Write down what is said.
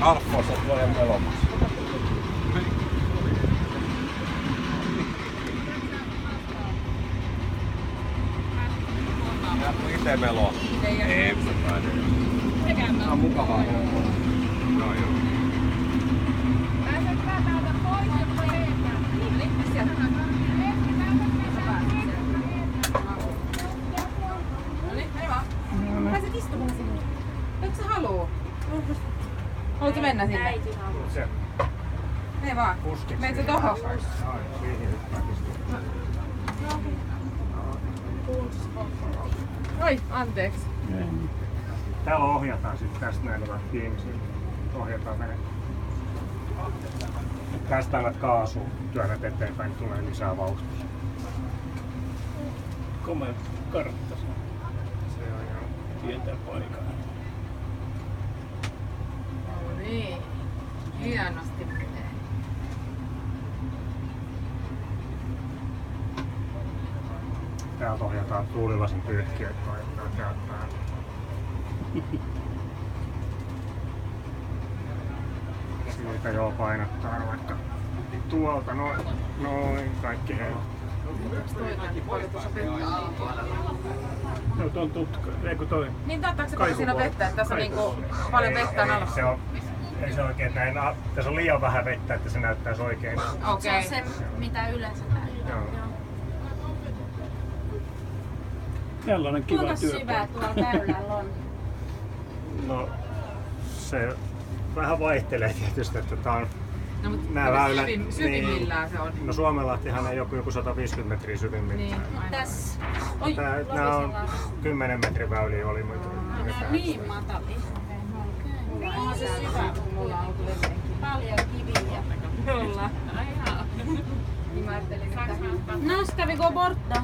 Alfons on tuolla melomassa. Jäätkö ite meloa? Ei, tää on mukavaa. No joo. Pääset täältä pois ja pojeta. Niin, sieltä. Noniin, hei vaan. Pääset istumaan sinne. Eikö sä haluu? Haluatko mennä sinne? Äiti haluaa. Se. Hei vaan. Meitä tohon. Oi, anteeksi. Täällä ohjataan sitten tästä näin kiinni. Ohjataan vene. Tästä annat kaasua, työnnät eteenpäin, niin tulee lisää vauhtia. Komea kartta se. Se on joo. Tietää paikan. No niin. Hienosti menee. Täältä ohjataan tuulilasin pyyhkiä, että ohjataan täältä päälle. Siitä joo painottaa vaikka tuolta noin kaikki heillä. No tuon tutka. Eikö toi? Niin taitaako se kun siinä on vettä, että tässä on niinku paljon vettä alla? Ei se oikein näin. Tässä on liian vähän vettä, että se näyttäisi oikein. Okei. Se on se, mitä yleensä näyttää. Joo. Tällainen kiva Kuinka työ. syvää tuolla väylällä on? No se vähän vaihtelee tietysti, että tää on No mutta nää väylät. syvimmillään se on. No Suomenlahtihan ei joku 150 metriä syvimmillään. Niin, aivan. Tässä. Oi, Nää on lohisellaan. 10 metrin väyliä oli mitä. Nää on niin matalia. Okei. Onhan se syvä. Mulla on ollut jotenkin. Paljon kiviä. Kyllä. Niin mä ajattelin, että... No, ska vi gå bort då?